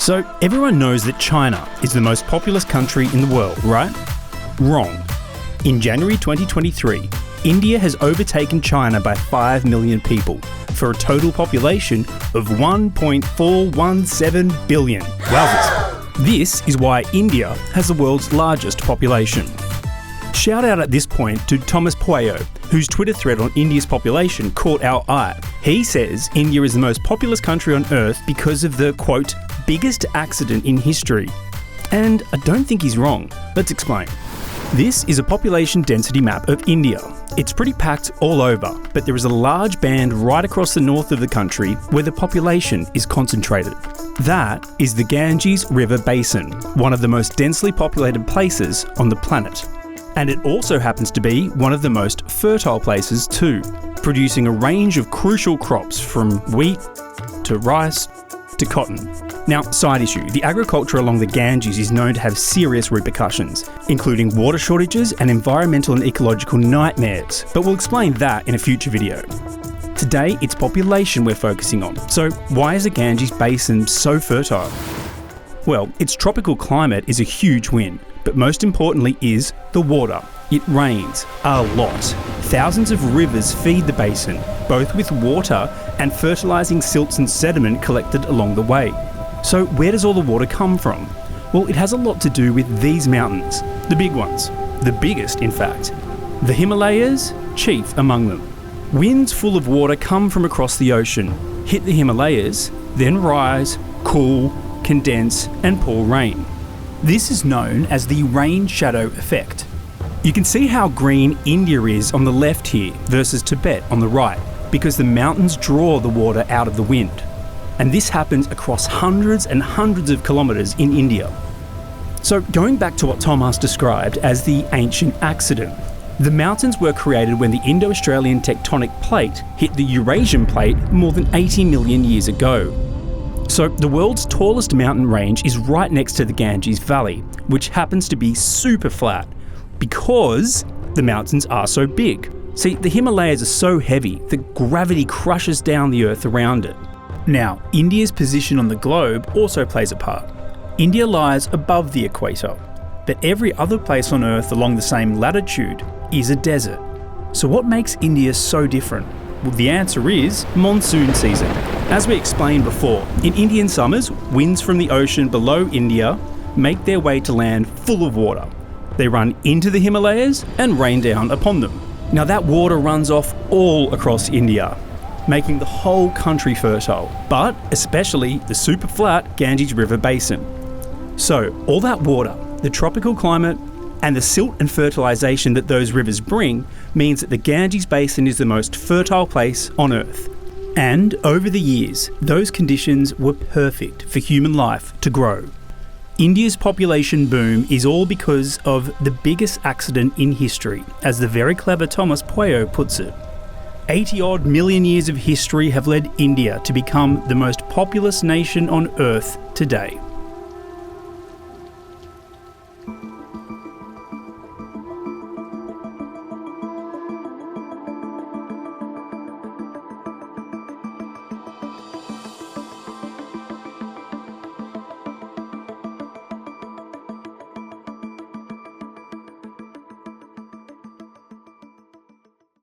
So everyone knows that China is the most populous country in the world, right? Wrong. In January 2023, India has overtaken China by 5 million people for a total population of 1.417 billion. Wowzers. This is why India has the world's largest population. Shout out at this point to Thomas Pueyo, whose Twitter thread on India's population caught our eye. He says India is the most populous country on Earth because of the, quote, biggest accident in history. And I don't think he's wrong. Let's explain. This is a population density map of India. It's pretty packed all over, but there is a large band right across the north of the country where the population is concentrated. That is the Ganges River Basin, one of the most densely populated places on the planet. And it also happens to be one of the most fertile places too, producing a range of crucial crops from wheat to rice to cotton. Now, side issue, the agriculture along the Ganges is known to have serious repercussions, including water shortages and environmental and ecological nightmares, but we'll explain that in a future video. Today, it's population we're focusing on. So why is the Ganges Basin so fertile? Well, its tropical climate is a huge win, but most importantly is the water. It rains a lot. Thousands of rivers feed the basin, both with water and fertilising silts and sediment collected along the way. So where does all the water come from? Well, it has a lot to do with these mountains, the big ones, the biggest in fact. The Himalayas, chief among them. Winds full of water come from across the ocean, hit the Himalayas, then rise, cool, condense and pour rain. This is known as the rain shadow effect. You can see how green India is on the left here versus Tibet on the right, because the mountains draw the water out of the wind. And this happens across hundreds and hundreds of kilometres in India. So going back to what Thomas described as the ancient accident, the mountains were created when the Indo-Australian tectonic plate hit the Eurasian plate more than 80 million years ago. So the world's tallest mountain range is right next to the Ganges Valley, which happens to be super flat because the mountains are so big. See, the Himalayas are so heavy that gravity crushes down the earth around it. Now, India's position on the globe also plays a part. India lies above the equator, but every other place on Earth along the same latitude is a desert. So what makes India so different? Well, the answer is monsoon season. As we explained before, in Indian summers, winds from the ocean below India make their way to land full of water. They run into the Himalayas and rain down upon them. Now that water runs off all across India, making the whole country fertile, but especially the super flat Ganges River Basin. So all that water, the tropical climate, and the silt and fertilisation that those rivers bring means that the Ganges Basin is the most fertile place on Earth. And over the years, those conditions were perfect for human life to grow. India's population boom is all because of the biggest accident in history, as the very clever Thomas Pueyo puts it. 80-odd million years of history have led India to become the most populous nation on Earth today.